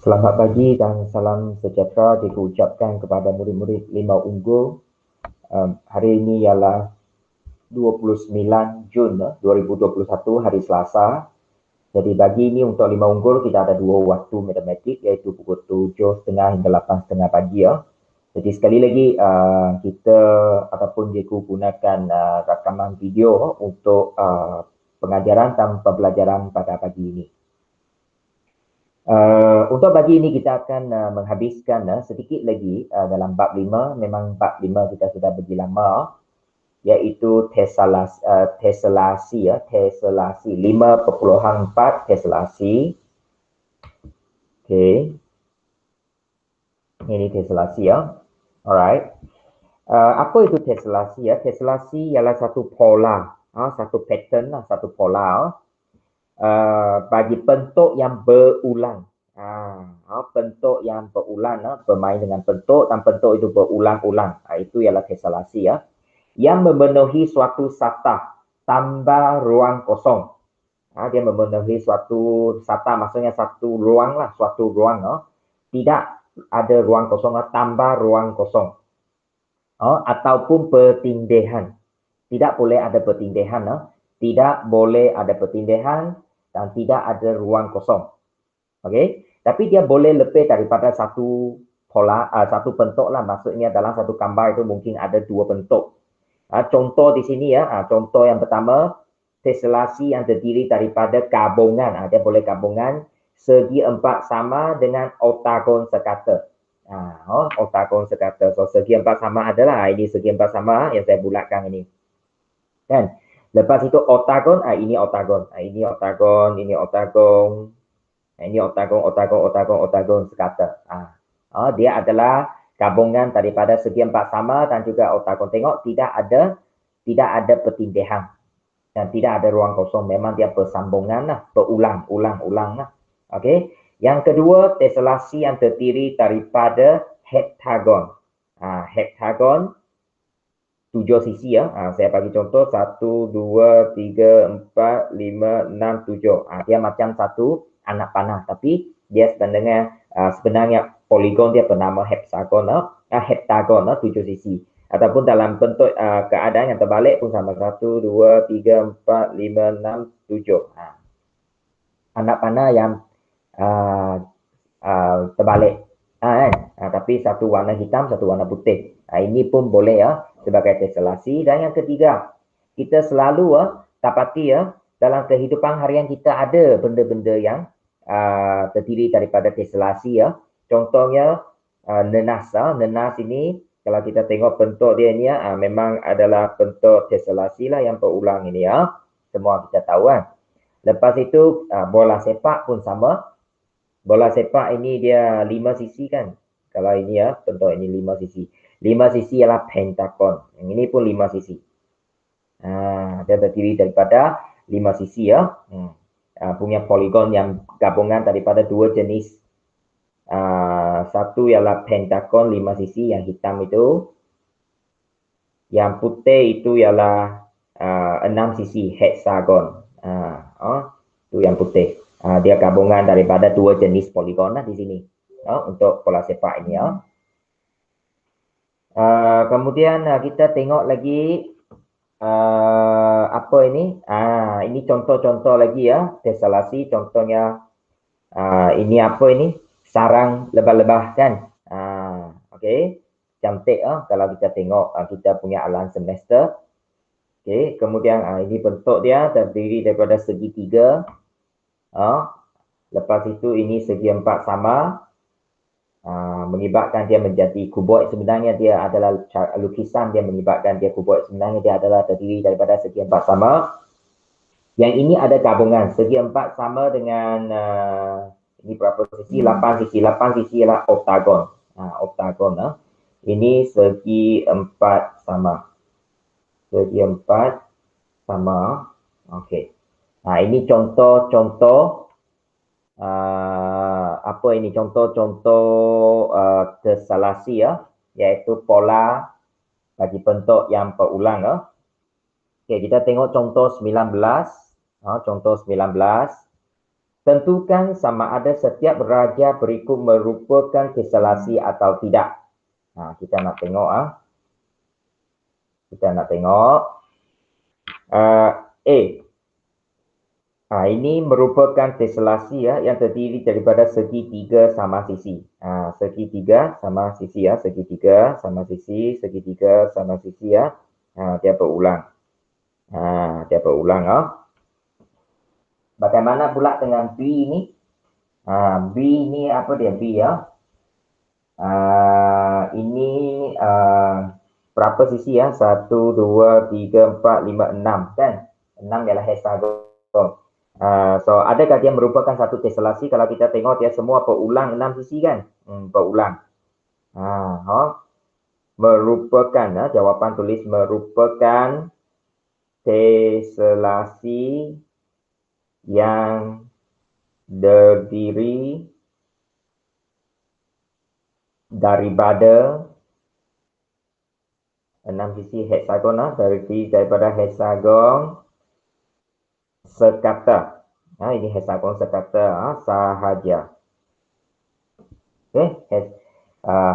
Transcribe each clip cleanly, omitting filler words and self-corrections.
Selamat pagi dan salam sejahtera diucapkan kepada murid-murid Limau Unggul. Hari ini ialah 29 Jun 2021, hari Selasa. Jadi bagi ini untuk Limau Unggul kita ada dua waktu matematik, iaitu pukul 7.30 hingga 8.30 pagi. Jadi sekali lagi kita ataupun cikgu gunakan rakaman video untuk pengajaran dan pembelajaran pada pagi ini. Untuk pagi ini kita akan menghabiskan sedikit lagi dalam bab 5. Memang bab 5 kita sudah pergi lama, iaitu teselasi, teselasi 5.4 teselasi. Okey. Ini teselasi ya. Alright. Apa itu teselasi ya? Teselasi ialah satu pola, satu pattern lah, satu pola bagi bentuk yang berulang. Bentuk yang berulang, bermain dengan bentuk dan bentuk itu berulang-ulang. Itu ialah teselasi ya. Yang memenuhi suatu satah tambah ruang kosong. Dia memenuhi suatu satah, maksudnya satu ruang lah, suatu ruang. Tidak ada ruang kosong, tambah ruang kosong. Ataupun pertindihan. Tidak boleh ada pertindihan. Tidak boleh ada pertindihan dan tidak ada ruang kosong. Okey, tapi dia boleh lebih daripada satu pola, satu bentuk lah. Maksudnya dalam satu gambar itu mungkin ada dua bentuk. Contoh di sini ya, contoh yang pertama, teselasi yang terdiri daripada gabungan. Dia boleh gabungan segi empat sama dengan oktagon sekata. Oktagon sekata. So segi empat sama adalah ini segi empat sama yang saya bulatkan ini. Kan? Lepas itu oktagon, ini oktagon, ini oktagon, ini oktagon. Ini oktagon sekata. Dia adalah gabungan daripada segi empat sama dan juga oktagon. Tengok tidak ada pertindihan dan tidak ada ruang kosong. Memang dia bersambungan lah, berulang-ulang lah. Okey. Yang kedua, teselasi yang terdiri daripada heptagon. Heptagon 7 sisi ya. Saya bagi contoh 1, 2, 3, 4, 5, 6, 7. Dia macam satu anak panah, tapi dia sebenarnya poligon dia bernama heptagon, heptagon 7 sisi. Ataupun dalam bentuk keadaan yang terbalik pun sama, 1, 2, 3, 4, 5, 6, 7. Anak panah yang terbalik. Tapi satu warna hitam, satu warna putih. Ini pun boleh ya sebagai teselasi. Dan yang ketiga, kita selalu dapati dalam kehidupan harian kita ada benda-benda yang terdiri daripada teselasi ya. Contohnya nenas. Nenas ini kalau kita tengok bentuk dia ni memang adalah bentuk teselasi lah yang berulang ini ya. Semua kita tahu kan. Lepas itu bola sepak pun sama. Bola sepak ini dia 5 sisi kan. Kalau ini ya, bentuk ini 5 sisi. 5 sisi ialah pentagon. Yang ini pun 5 sisi. Dia terdiri daripada 5 sisi ya. Punya poligon yang gabungan daripada dua jenis. Satu ialah pentagon 5 sisi yang hitam itu. Yang putih itu ialah 6 sisi hexagon. Itu yang putih. Dia gabungan daripada dua jenis poligon di sini untuk bola sepak ini ya. Kemudian kita tengok lagi apa ini? Ini contoh-contoh lagi ya teselasi. Contohnya ini apa ini? Sarang lebah-lebah kan? Okey, cantik kalau kita tengok kita punya alam semester. Okey, kemudian ini bentuk dia terdiri daripada segitiga. Lepas itu ini segi empat sama, menyebabkan dia menjadi kuboid. Sebenarnya dia adalah lukisan, dia menyebabkan dia kuboid. Sebenarnya dia adalah terdiri daripada segi empat sama. Yang ini ada gabungan segi empat sama dengan ini berapa sisi? 8 sisi. 8 sisi ialah oktagon. Oktagon. Ini segi empat sama. Segi empat sama. Okey. Ini contoh-contoh apa ini? Contoh-contoh teselasi ya, iaitu pola bagi bentuk yang berulang. Okey, kita tengok contoh 19. Contoh 19. Tentukan sama ada setiap raja berikut merupakan tesselasi atau tidak. Kita nak tengok Kita nak tengok A. Ini merupakan tesselasi yang terdiri daripada segitiga sama sisi. Segitiga sama sisi segitiga sama sisi, segitiga sama sisi dia berulang. Dia berulang Bagaimana pula dengan B ni? B ni apa dia B ini berapa sisi 1, 2, 3, 4, 5, 6 kan? 6 ialah hexagon. So adakah dia merupakan satu tesselasi? Kalau kita tengok dia semua berulang 6 sisi kan? Berulang. Merupakan jawapan tulis merupakan tesselasi yang terdiri daripada 6 sisi hexagon daripada hexagon sekata. Ini hexagon sekata sahaja.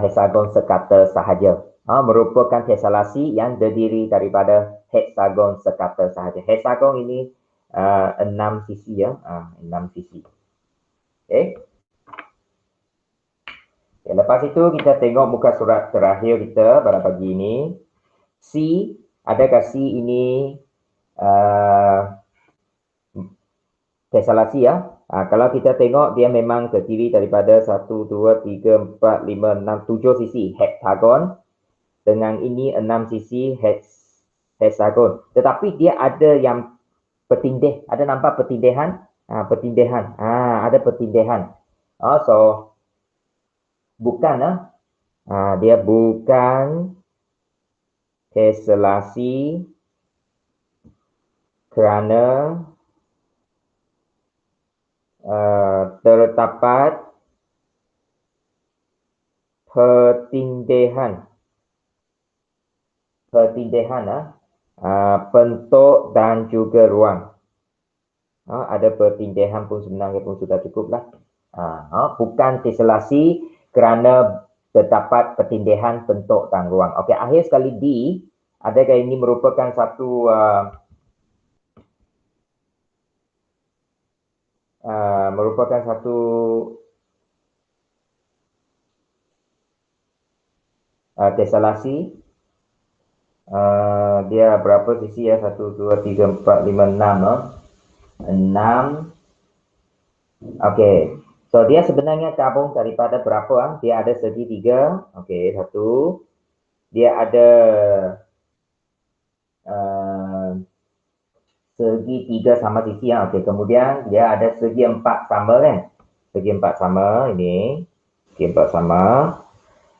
Hexagon sekata sahaja. Merupakan tesselasi yang terdiri daripada hexagon sekata sahaja. Hexagon ini 6 sisi 6 sisi. Lepas itu kita tengok muka surat terakhir kita pada pagi ini. C, adakah C ini tesselasi kalau kita tengok dia memang terdiri daripada 1, 2, 3, 4, 5, 6, 7 sisi hexagon. Dengan ini 6 sisi hexagon. Tetapi dia ada yang petindih. Ada nampak petindihan? Petindihan. Ada petindihan. So bukan dia bukan tesselasi kerana terdapat petindihan bentuk dan juga ruang. Ada petindihan pun sebenarnya pun sudah cukup lah. Bukan tesselasi kerana terdapat petindihan bentuk dan ruang. Okey, akhir sekali D, adakah ini merupakan satu tesselasi? Dia berapa sisi 1, 2, 3, 4, 5, 6 6. Okey. So dia sebenarnya gabung daripada berapa Dia ada segitiga. Okey, satu. Dia ada segitiga sama sisi Okey, kemudian dia ada segi 4 sama kan? Segi 4 sama ini. Segi 4 sama.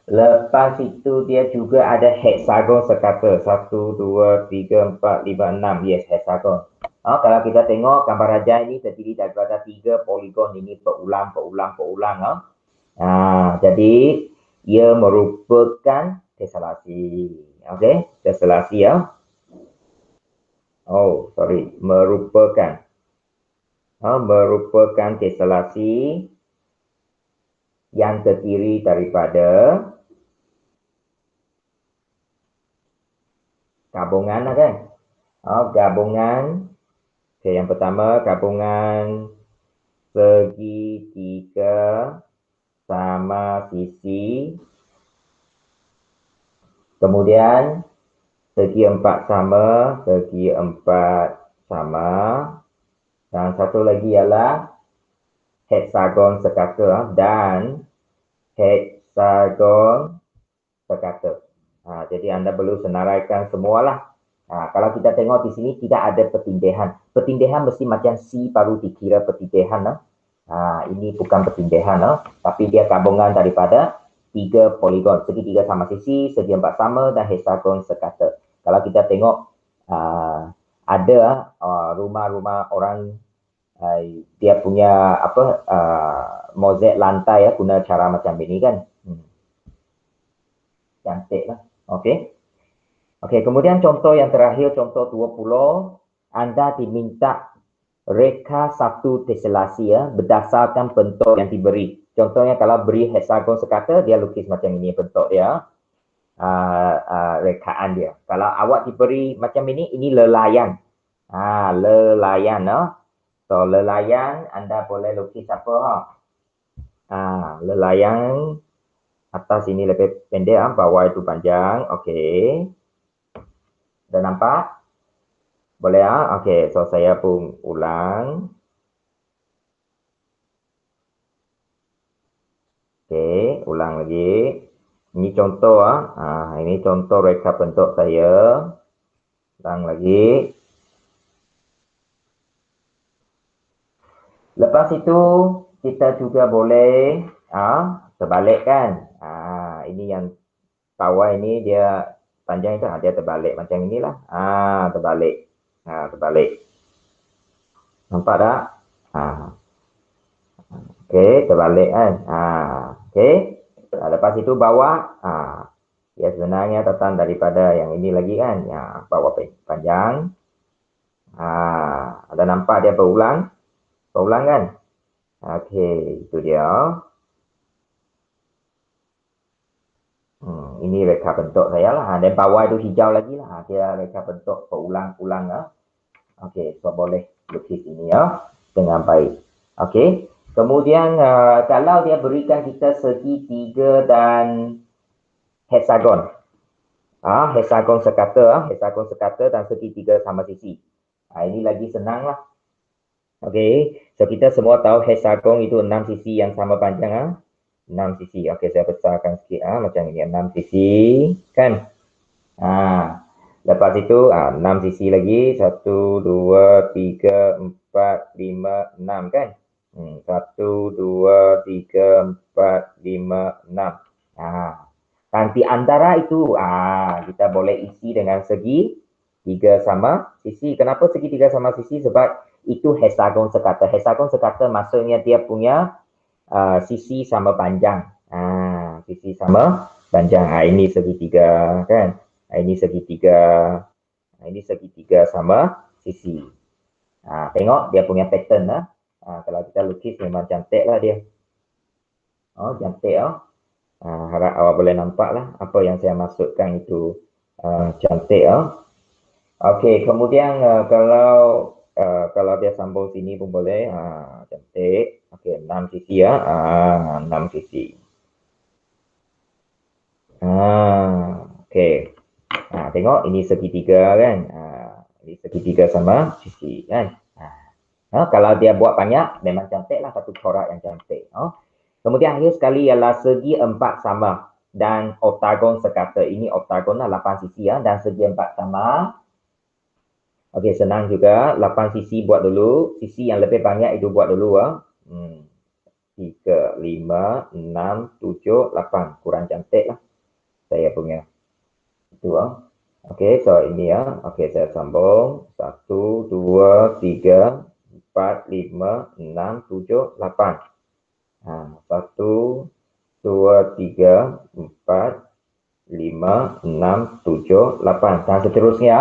Lepas itu dia juga ada hexagon sekata. 1, 2, 3, 4, 5, 6. Yes, hexagon. Kalau kita tengok gambar raja ini terdiri daripada 3 poligon ini berulang. Jadi ia merupakan tesselasi. Okey, tesselasi merupakan tesselasi yang terdiri daripada gabungan kan? Gabungan. Okey, yang pertama gabungan segitiga sama sisi. Kemudian segi 4 sama, dan satu lagi ialah hexagon sekata dan hexagon sekata. Jadi anda perlu senaraikan semualah. Kalau kita tengok di sini tidak ada petindihan. Petindihan mesti macam C baru dikira petindihan. Ini bukan petindihan, tapi dia gabungan daripada 3 poligon, segitiga sama sisi, segi 4 sama dan hexagon sekata. Kalau kita tengok ada rumah-rumah orang dia punya mozaik lantai guna cara macam ini kan. Cantik lah. Okey, kemudian contoh yang terakhir, contoh 20, anda diminta reka satu teselasi ya, berdasarkan bentuk yang diberi. Contohnya kalau beri hexagon sekata, dia lukis macam ini bentuk dia. Rekaan dia. Kalau awak diberi macam ini lelayan. Lelayan. So, lelayan anda boleh lukis apa? Lelayan atas ini lebih pendek, bawah itu panjang. Okey. Dah nampak? Boleh Okey, so saya pun ulang. Okey, ulang lagi. Ini contoh ini contoh reka bentuk saya. Ulang lagi. Lepas itu kita juga boleh terbalikkan. Ini yang bawah ini dia panjang itu dia terbalik macam inilah. Terbalik. Terbalik. Nampak tak? Okey, terbalik kan. Okey. Lepas itu bawah ya sebenarnya datang daripada yang ini lagi kan. Bawah panjang. Ada nampak dia berulang? Berulang kan? Okey, itu dia. Ini reka bentuk saya lah. Dan bawah itu hijau lagi lah. Dia reka bentuk berulang-ulang. Okey, so boleh lukis ini dengan baik. Okey. Kemudian kalau dia berikan kita segitiga dan hexagon. Hexagon sekata dan segitiga sama sisi. Ini lagi senang lah. Okey, so kita semua tahu hexagon itu 6 sisi yang sama panjang 6 sisi. Okey, saya besarkan sikit macam ini 6 sisi kan. Lepas itu 6 sisi lagi 1 2 3 4 5 6 kan. 1 2 3 4 5 6. Dan di antara itu kita boleh isi dengan segi 3 sama sisi. Kenapa segi 3 sama sisi? Sebab itu hexagon sekata. Hexagon sekata maksudnya dia punya sisi sama panjang. Sisi sama panjang. Ini segitiga kan. Ini segitiga. Ini segitiga sama sisi. Tengok dia punya pattern kalau kita lukis memang cantik lah dia. Cantik harap awak boleh nampak lah apa yang saya maksudkan itu cantik Okey, kemudian kalau dia sambung sini pun boleh cantik. Okey, 6 sisi 6 sisi. Okey. Tengok ini segitiga kan. Ini segitiga sama sisi kan. Kalau dia buat banyak memang cantik lah, satu corak yang cantik. Kemudian akhir sekali ialah segi 4 sama dan oktagon sekata. Ini oktagon lah 8 sisi dan segi 4 sama. Okey, senang juga. 8 sisi buat dulu. Sisi yang lebih banyak itu buat dulu 3, 5, 6, 7, 8. Kurang cantik lah saya punya. Itu Okey, so ini Okey, saya sambung. 1, 2, 3, 4, 5, 6, 7, 8. 1, 2, 3, 4, 5, 6, 7, 8. Dan seterusnya.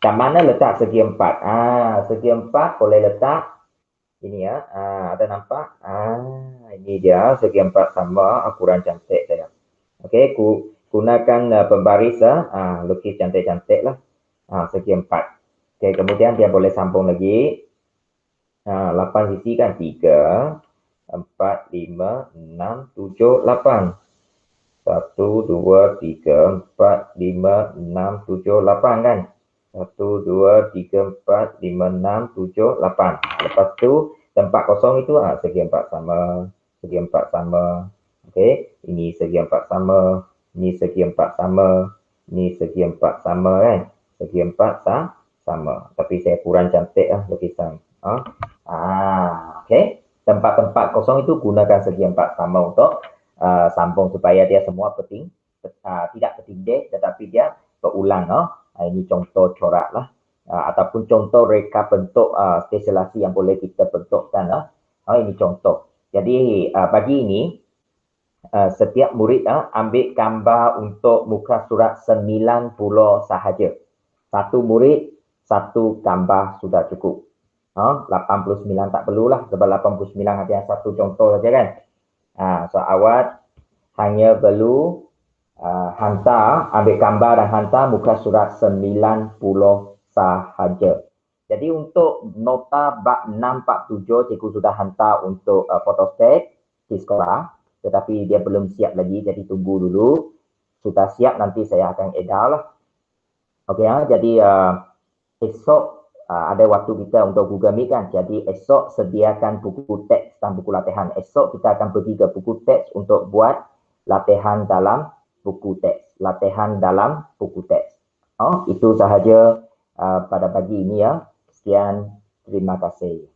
Kat mana letak segi 4? Segi 4 boleh letak ini ada nampak? Ini dia segi 4 sama, kurang cantik saya. Okey, gunakan pembaris lukis cantik-cantik lah. Segi 4. Okey, kemudian dia boleh sambung lagi. 8 sisi kan 3, 4, 5, 6, 7, 8. 1, 2, 3, 4, 5, 6, 7, 8 kan. 1, 2, 3, 4, 5, 6, 7, 8. Lepas tu tempat kosong itu segi 4 sama, segi 4 sama. Okey, ini segi 4 sama, ini segi 4 sama, ini segi 4 sama kan. Segi 4 sama. Tapi saya kurang cantik lukisan. Okey, tempat-tempat kosong itu gunakan segi 4 sama untuk sambung supaya dia semua tidak bertindih tetapi dia berulang. Ini contoh corak lah ataupun contoh reka bentuk stesilasi yang boleh kita bentukkan. Ini contoh. Jadi bagi ini setiap murid ambil gambar untuk muka surat 90 sahaja. Satu murid, satu gambar sudah cukup. 89 tak perlulah sebab 89 hanya satu contoh saja kan. So awak hanya perlu hantar, ambil gambar dan hantar muka surat 90 sahaja. Jadi untuk nota bab 647 cikgu sudah hantar untuk fotostat di sekolah, tetapi dia belum siap lagi, jadi tunggu dulu. Sudah siap nanti saya akan edar lah. Okey, jadi esok ada waktu kita untuk Google Meet kan. Jadi esok sediakan buku teks dan buku latihan. Esok kita akan pergi ke buku teks untuk buat latihan dalam buku teks. Latihan dalam buku teks. Itu sahaja pada pagi ini ya. Sekian, terima kasih.